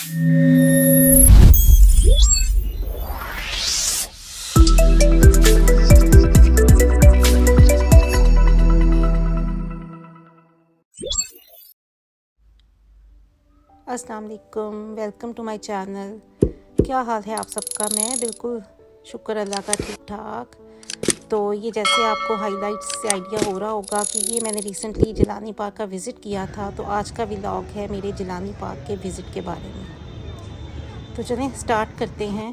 अस्सलाम वालेकुम, welcome to my channel. क्या हाल है आप सबका? मैं बिल्कुल शुक्र अल्लाह का ठीक ठाक। तो ये जैसे आपको हाइलाइट्स से आइडिया हो रहा होगा कि ये मैंने रिसेंटली जिलानी पार्क का विज़िट किया था, तो आज का व्लॉग है मेरे जिलानी पार्क के विज़िट के बारे में। तो चलें स्टार्ट करते हैं।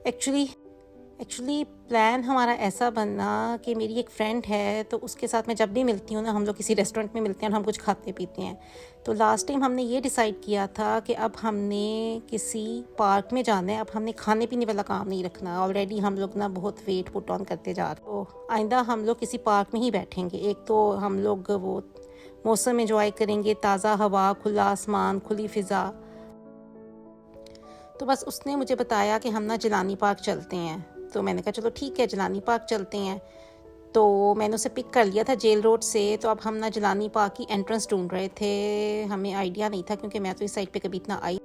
एक्चुअली प्लान हमारा ऐसा बनना कि मेरी एक फ्रेंड है, तो उसके साथ मैं जब भी मिलती हूँ ना, हम लोग किसी रेस्टोरेंट में मिलते हैं और हम कुछ खाते पीते हैं। तो लास्ट टाइम हमने ये डिसाइड किया था कि अब हमने किसी पार्क में जाना है, अब हमने खाने पीने वाला काम नहीं रखना। ऑलरेडी हम लोग ना बहुत वेट पुट ऑन करते जा रहे। तो आइंदा हम लोग किसी पार्क में ही बैठेंगे। एक तो हम लोग वो मौसम एंजॉय करेंगे, ताज़ा हवा, खुला आसमान, खुली फ़िज़ा। तो बस उसने मुझे बताया कि हम ना जिलानी पार्क चलते हैं। तो मैंने कहा चलो ठीक है, जिलानी पार्क चलते हैं। तो मैंने उसे पिक कर लिया था जेल रोड से। तो अब हम ना जिलानी पार्क की एंट्रेंस ढूंढ रहे थे। हमें आइडिया नहीं था क्योंकि मैं तो इस साइड पे कभी इतना आई।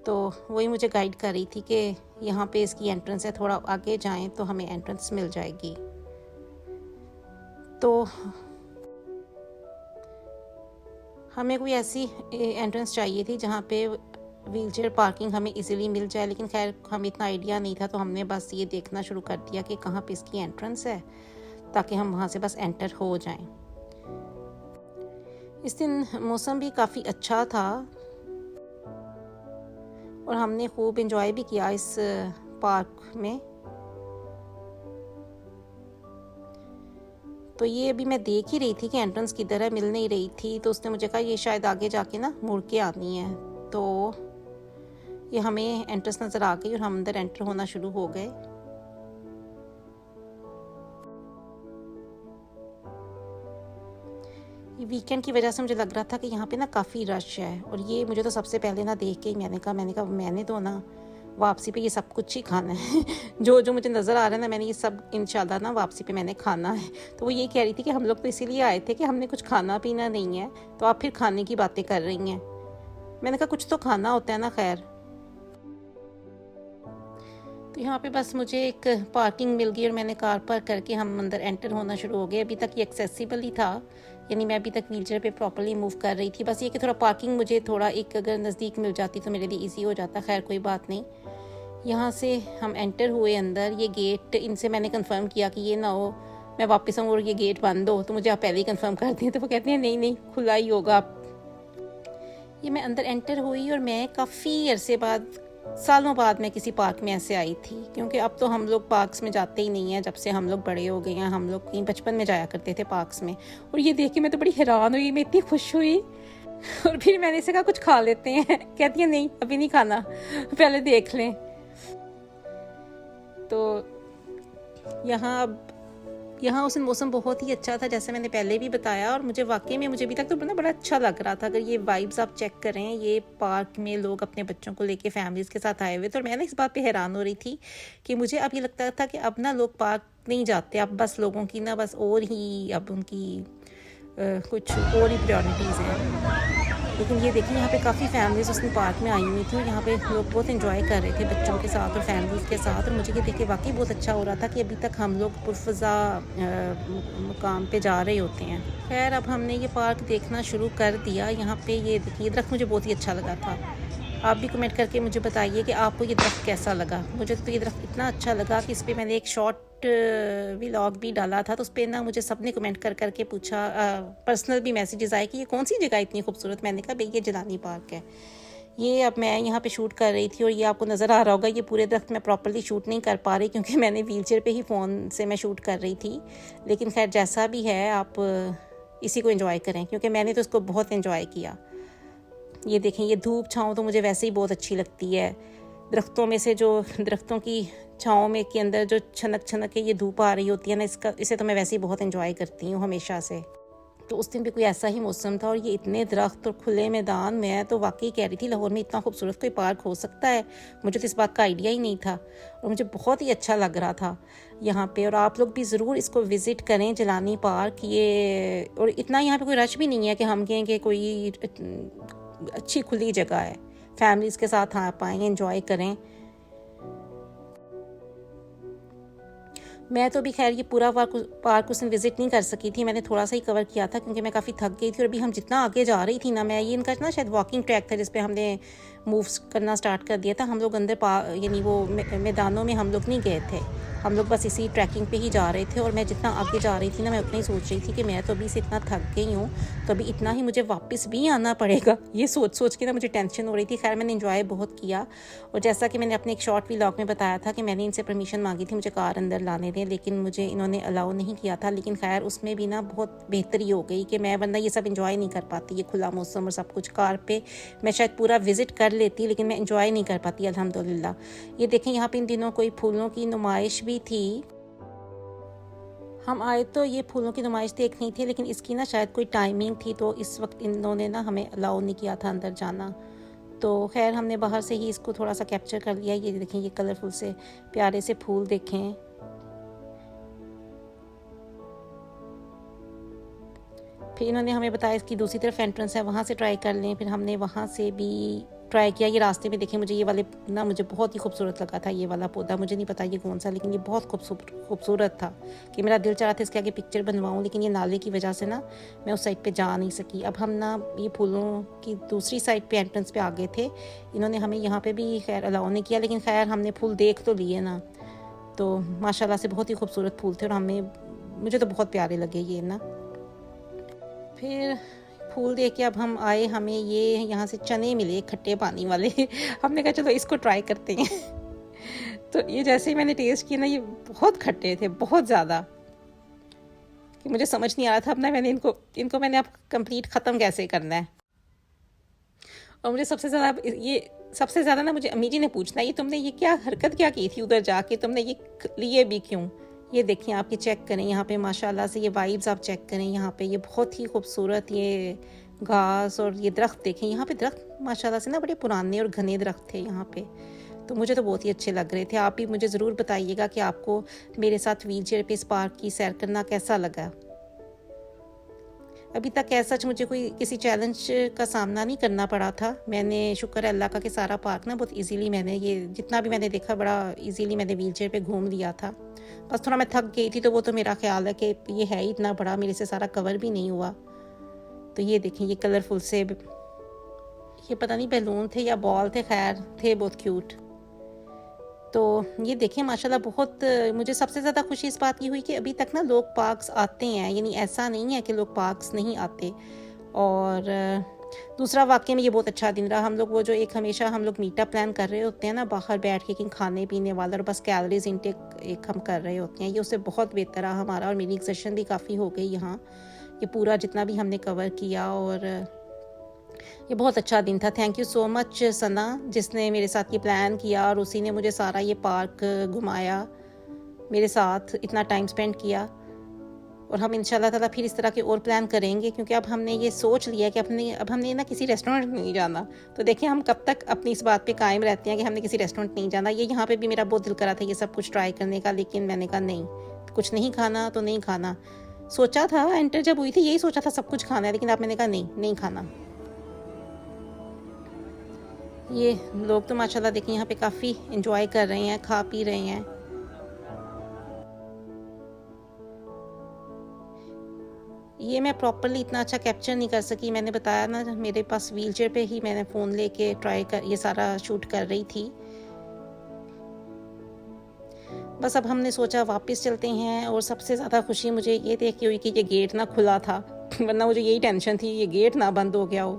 तो वही मुझे गाइड कर रही थी कि यहाँ पे इसकी एंट्रेंस है, थोड़ा आगे जाएं तो हमें एंट्रेंस मिल जाएगी। तो हमें कोई ऐसी एंट्रेंस चाहिए थी जहाँ पे व्हीलचेयर पार्किंग हमें इजीली मिल जाए, लेकिन खैर हमें इतना आइडिया नहीं था। तो हमने बस ये देखना शुरू कर दिया कि कहाँ पे इसकी एंट्रेंस है, ताकि हम वहाँ से बस एंटर हो जाएं। इस दिन मौसम भी काफ़ी अच्छा था और हमने खूब एंजॉय भी किया इस पार्क में। तो ये अभी मैं देख ही रही थी कि एंट्रेंस किधर है, मिल नहीं रही थी। तो उसने मुझे कहा ये शायद आगे जाके ना मुड़ के आनी है। तो ये हमें एंट्रेंस नज़र आ गई और हम अंदर एंटर होना शुरू हो गए। ये वीकेंड की वजह से मुझे लग रहा था कि यहाँ पे ना काफ़ी रश है। और ये मुझे तो सबसे पहले ना देख के ही मैंने कहा मैंने तो ना वापसी पे ये सब कुछ ही खाना है। जो जो मुझे नज़र आ रहा है ना, मैंने ये सब इंशाल्लाह ना वापसी पे मैंने खाना है। तो वो ये कह रही थी कि हम लोग तो इसीलिए आए थे कि हमने कुछ खाना पीना नहीं है, तो आप फिर खाने की बातें कर रही हैं। मैंने कहा कुछ तो खाना होता है ना। खैर, तो यहाँ पे बस मुझे एक पार्किंग मिल गई और मैंने कार पार्क करके हम अंदर एंटर होना शुरू हो गए। अभी तक ये एक्सेसिबल ही था, यानी मैं अभी तक व्हीलचेयर पे प्रॉपर्ली मूव कर रही थी। बस ये कि थोड़ा पार्किंग मुझे थोड़ा एक अगर नज़दीक मिल जाती तो मेरे लिए इजी हो जाता। खैर कोई बात नहीं। यहाँ से हम एंटर हुए अंदर। ये गेट इनसे मैंने कंफर्म किया कि ये ना हो मैं वापस आऊँ और ये गेट बंद हो, तो मुझे आप पहले ही कंफर्म कर दें। तो वो कहते हैं नहीं खुला ही होगा। ये मैं अंदर एंटर हुई और मैं काफ़ी अरसे बाद, सालों बाद मैं किसी पार्क में ऐसे आई थी, क्योंकि अब तो हम लोग पार्क्स में जाते ही नहीं हैं। जब से हम लोग बड़े हो गए हैं, हम लोग कहीं बचपन में जाया करते थे पार्क्स में। और ये देख के मैं तो बड़ी हैरान हुई, मैं इतनी खुश हुई। और फिर मैंने इसे कहा कुछ खा लेते हैं। कहती है नहीं अभी नहीं खाना, पहले देख लें। तो यहाँ उस दिन मौसम बहुत ही अच्छा था, जैसे मैंने पहले भी बताया। और मुझे वाकई में मुझे अभी तक तो बड़ा अच्छा लग रहा था। अगर ये वाइब्स आप चेक करें, ये पार्क में लोग अपने बच्चों को लेके फैमिलीज़ के साथ आए हुए थे। और मैं इस बात पे हैरान हो रही थी कि मुझे अब ये लगता था कि अब ना लोग पार्क नहीं जाते, अब बस लोगों की ना बस और ही अब उनकी कुछ और ही प्रायोरिटीज़ हैं। लेकिन ये देखिए यहाँ पे काफ़ी फैमिलीज़ उस दिन पार्क में आई हुई थी और यहाँ पे लोग बहुत एंजॉय कर रहे थे बच्चों के साथ और फैमिलीज़ के साथ। और मुझे ये देख के वाकई बहुत अच्छा हो रहा था कि अभी तक हम लोग पुरफ़ज़ा मुकाम पे जा रहे होते हैं। खैर अब हमने ये पार्क देखना शुरू कर दिया। यहाँ पे ये देखिए दरख्त मुझे बहुत ही अच्छा लगा था। आप भी कमेंट करके मुझे बताइए कि आपको ये दरख्त कैसा लगा। मुझे तो ये दरख्त इतना अच्छा लगा कि इस पर मैंने एक शॉर्ट व्लॉग भी डाला था। तो उस पर ना मुझे सब ने कमेंट कर करके पूछा, पर्सनल भी मैसेजेस आए कि ये कौन सी जगह इतनी खूबसूरत। मैंने कहा भाई ये जिलानी पार्क है। ये अब मैं यहाँ पे शूट कर रही थी और ये आपको नज़र आ रहा होगा, ये पूरे दरख्त मैं प्रॉपर्ली शूट नहीं कर पा रही क्योंकि मैंने व्हीलचेयर पे ही फ़ोन से मैं शूट कर रही थी। लेकिन खैर जैसा भी है, आप इसी को एंजॉय करें क्योंकि मैंने तो इसको बहुत एंजॉय किया। ये देखें, ये धूप छाँव तो मुझे वैसे ही बहुत अच्छी लगती है। दरख्तों में से जो दरख्तों की छाँव में के अंदर जो छनक के ये धूप आ रही होती है ना, इसे तो मैं वैसे ही बहुत एंजॉय करती हूँ हमेशा से। तो उस दिन भी कोई ऐसा ही मौसम था और ये इतने दरख्त और खुले मैदान। मैं तो वाकई कह रही थी लाहौर में इतना खूबसूरत कोई पार्क हो सकता है, मुझे तो इस बात का आइडिया ही नहीं था। और मुझे बहुत ही अच्छा लग रहा था यहाँ पे। और आप लोग भी ज़रूर इसको विज़िट करें, जिलानी पार्क। ये और इतना यहाँ पे कोई रश भी नहीं है कि हम कहें कि कोई अच्छी खुली जगह है। फैमिलीज़ के साथ आ पाएँ, एंजॉय करें। मैं तो अभी खैर ये पूरा पार्क उस दिन विज़िट नहीं कर सकी थी, मैंने थोड़ा सा ही कवर किया था क्योंकि मैं काफ़ी थक गई थी। और अभी हम जितना आगे जा रही थी ना, मैं ये इनका ना शायद वॉकिंग ट्रैक था जिस पे हमने मूव्स करना स्टार्ट कर दिया था। हम लोग अंदर यानी वो मैदानों में हम लोग नहीं गए थे, हम लोग बस इसी ट्रैकिंग पे ही जा रहे थे। और मैं जितना आगे जा रही थी ना, मैं उतना ही सोच रही थी कि मैं तो अभी से इतना थक गई हूँ, तो अभी इतना ही मुझे वापस भी आना पड़ेगा। ये सोच के ना मुझे टेंशन हो रही थी। खैर मैंने इन्जॉय बहुत किया। और जैसा कि मैंने अपने एक शॉर्ट व्लॉग में बताया था कि मैंने इनसे परमिशन मांगी थी मुझे कार अंदर लाने दें, लेकिन मुझे इन्होंने अलाउ नहीं किया था। लेकिन खैर उसमें भी ना बहुत बेहतरी हो गई कि मैं वरना ये सब इन्जॉय नहीं कर पाती, ये खुला मौसम और सब कुछ। कार पे मैं शायद पूरा विज़िट कर लेती, लेकिन मैं इन्जॉय नहीं कर पाती अल्हम्दुलिल्लाह। ये देखें, यहाँ पे इन दिनों कोई फूलों की नुमाइश भी थी। हम आए तो ये फूलों की नुमाइश देखनी थी, लेकिन इसकी ना शायद कोई टाइमिंग थी, तो इस वक्त इन्होंने ना हमें अलाउ नहीं किया था अंदर जाना। तो खैर हमने बाहर से ही इसको थोड़ा सा कैप्चर कर लिया। ये देखें, ये कलरफुल से प्यारे से फूल देखें। फिर इन्होंने हमें बताया इसकी दूसरी तरफ एंट्रेंस है, वहाँ से ट्राई कर लें। फिर हमने वहाँ से भी ट्राई किया। ये रास्ते में देखें, मुझे ये वाले ना मुझे बहुत ही खूबसूरत लगा था ये वाला पौधा। मुझे नहीं पता ये कौन सा, लेकिन ये बहुत खूबसूरत था कि मेरा दिल चाह रहा था इसके आगे पिक्चर बनवाऊँ, लेकिन ये नाले की वजह से ना मैं उस साइड पे जा नहीं सकी। अब हम ना ये फूलों की दूसरी साइड पे एंट्रेंस पे आ गए थे। इन्होंने हमें यहाँ पे भी खैर अलाउ नहीं किया, लेकिन खैर हमने फूल देख तो लिए ना। तो माशाल्लाह से बहुत ही खूबसूरत फूल थे और मुझे तो बहुत प्यारे लगे ये ना। फिर फूल देख के अब हम आए, हमें ये यहाँ से चने मिले खट्टे पानी वाले। हमने कहा चलो इसको ट्राई करते हैं। तो ये जैसे ही मैंने टेस्ट किया ना, ये बहुत खट्टे थे, बहुत ज़्यादा, कि मुझे समझ नहीं आ रहा था अपना मैंने इनको मैंने अब कंप्लीट ख़त्म कैसे करना है। और मुझे सबसे ज़्यादा ना मुझे अम्मी जी ने पूछना, ये तुमने ये क्या हरकत क्या की थी उधर जाके, तुमने ये लिए भी क्यों। ये देखिए, आप ये चेक करें यहाँ पे माशाल्लाह से ये वाइब्स आप चेक करें। यहाँ पे ये बहुत ही खूबसूरत ये घास और ये दरख्त देखें। यहाँ पे दरख्त माशाल्लाह से ना बड़े पुराने और घने दरख्त थे यहाँ पे, तो मुझे तो बहुत ही अच्छे लग रहे थे। आप भी मुझे ज़रूर बताइएगा कि आपको मेरे साथ व्हील चेयर पे इस पार्क की सैर करना कैसा लगा। अभी तक ऐसा मुझे कोई किसी चैलेंज का सामना नहीं करना पड़ा था। मैंने शुक्र है अल्लाह का कि सारा पार्क ना बहुत इजीली मैंने ये जितना भी मैंने देखा बड़ा इजीली मैंने व्हील चेयर पे घूम लिया था। बस थोड़ा मैं थक गई थी, तो वो तो मेरा ख्याल है कि ये है ही इतना बड़ा, मेरे से सारा कवर भी नहीं हुआ। तो ये देखें, ये कलरफुल से ये पता नहीं बैलून थे या बॉल थे, खैर थे बहुत क्यूट। तो ये देखें माशाल्लाह बहुत मुझे सबसे ज़्यादा खुशी इस बात की हुई कि अभी तक ना लोग पार्क्स आते हैं, यानी ऐसा नहीं है कि लोग पार्क्स नहीं आते। और दूसरा वाकई में ये बहुत अच्छा दिन रहा। हम लोग वो जो एक हमेशा हम लोग मीटअप प्लान कर रहे होते हैं ना बाहर बैठ के, कि खाने पीने वाला और बस कैलोरीज इनटेक एक हम कर रहे होते हैं, ये उससे बहुत बेहतर रहा हमारा। और मेरी एक्सर्शन भी काफ़ी हो गई यहाँ, ये पूरा जितना भी हमने कवर किया, और ये बहुत अच्छा दिन था। थैंक यू सो मच सना, जिसने मेरे साथ ये प्लान किया और उसी ने मुझे सारा ये पार्क घुमाया, मेरे साथ इतना टाइम स्पेंड किया। और हम इंशाल्लाह ताला फिर इस तरह के और प्लान करेंगे, क्योंकि अब हमने ये सोच लिया कि अब हमने ना किसी रेस्टोरेंट में नहीं जाना। तो देखिए हम कब तक अपनी इस बात पे कायम रहते हैं कि हमने किसी रेस्टोरेंट नहीं जाना। ये यहाँ पे भी मेरा बहुत दिल करा था ये सब कुछ ट्राई करने का, लेकिन मैंने कहा नहीं, कुछ नहीं खाना तो नहीं खाना। सोचा था एंटर जब हुई थी यही सोचा था सब कुछ खाना है, लेकिन अब मैंने कहा नहीं खाना। ये लोग तो माशाल्लाह देखिए यहाँ पे काफ़ी एंजॉय कर रहे हैं, खा पी रहे हैं। ये मैं प्रॉपरली इतना अच्छा कैप्चर नहीं कर सकी, मैंने बताया ना मेरे पास व्हीलचेयर पे ही मैंने फ़ोन लेके ये सारा शूट कर रही थी। बस अब हमने सोचा वापस चलते हैं। और सबसे ज़्यादा खुशी मुझे ये देख के हुई कि ये गेट ना खुला था। वरना मुझे यही टेंशन थी ये गेट ना बंद हो गया हो,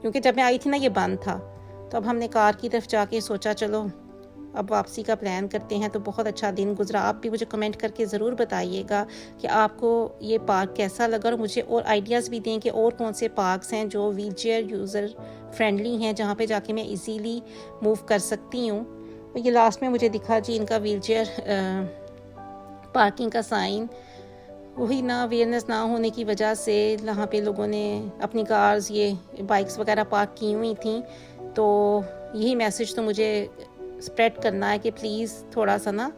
क्योंकि जब मैं आई थी ना ये बंद था। तो अब हमने कार की तरफ जाके सोचा चलो अब वापसी का प्लान करते हैं। तो बहुत अच्छा दिन गुजरा। आप भी मुझे कमेंट करके ज़रूर बताइएगा कि आपको ये पार्क कैसा लगा, और मुझे और आइडियाज़ भी दें कि और कौन से पार्क्स हैं जो व्हीलचेयर यूज़र फ्रेंडली हैं, जहाँ पे जाके मैं इजीली मूव कर सकती हूँ। और ये लास्ट में मुझे दिखा जी इनका व्हीलचेयर पार्किंग का साइन। वही ना अवेयरनेस ना होने की वजह से यहाँ पे लोगों ने अपनी कार्स ये बाइक्स वगैरह पार्क की हुई थी। तो यही मैसेज तो मुझे स्प्रेड करना है कि प्लीज़ थोड़ा सा ना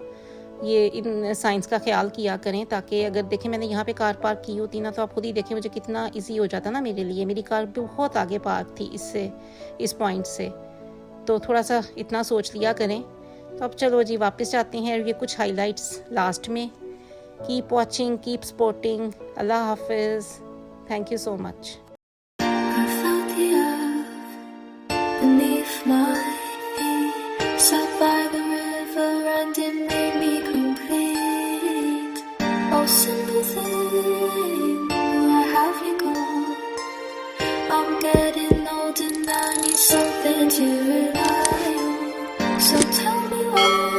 ये इन साइंस का ख्याल किया करें, ताकि अगर देखें मैंने यहाँ पे कार पार्क की होती ना, तो आप खुद ही देखें मुझे कितना इजी हो जाता ना मेरे लिए। मेरी कार बहुत आगे पार्क थी इस पॉइंट से। तो थोड़ा सा इतना सोच लिया करें। तो अब चलो जी वापस जाते हैं, ये कुछ हाइलाइट्स लास्ट में। Keep watching, keep supporting. अल्लाह हाफिज़। Thank you so much. Beneath my feet, sat by the river and it made me complete. Oh, simple thing, where have you gone? I'm getting old and I need something to rely on. So tell me why.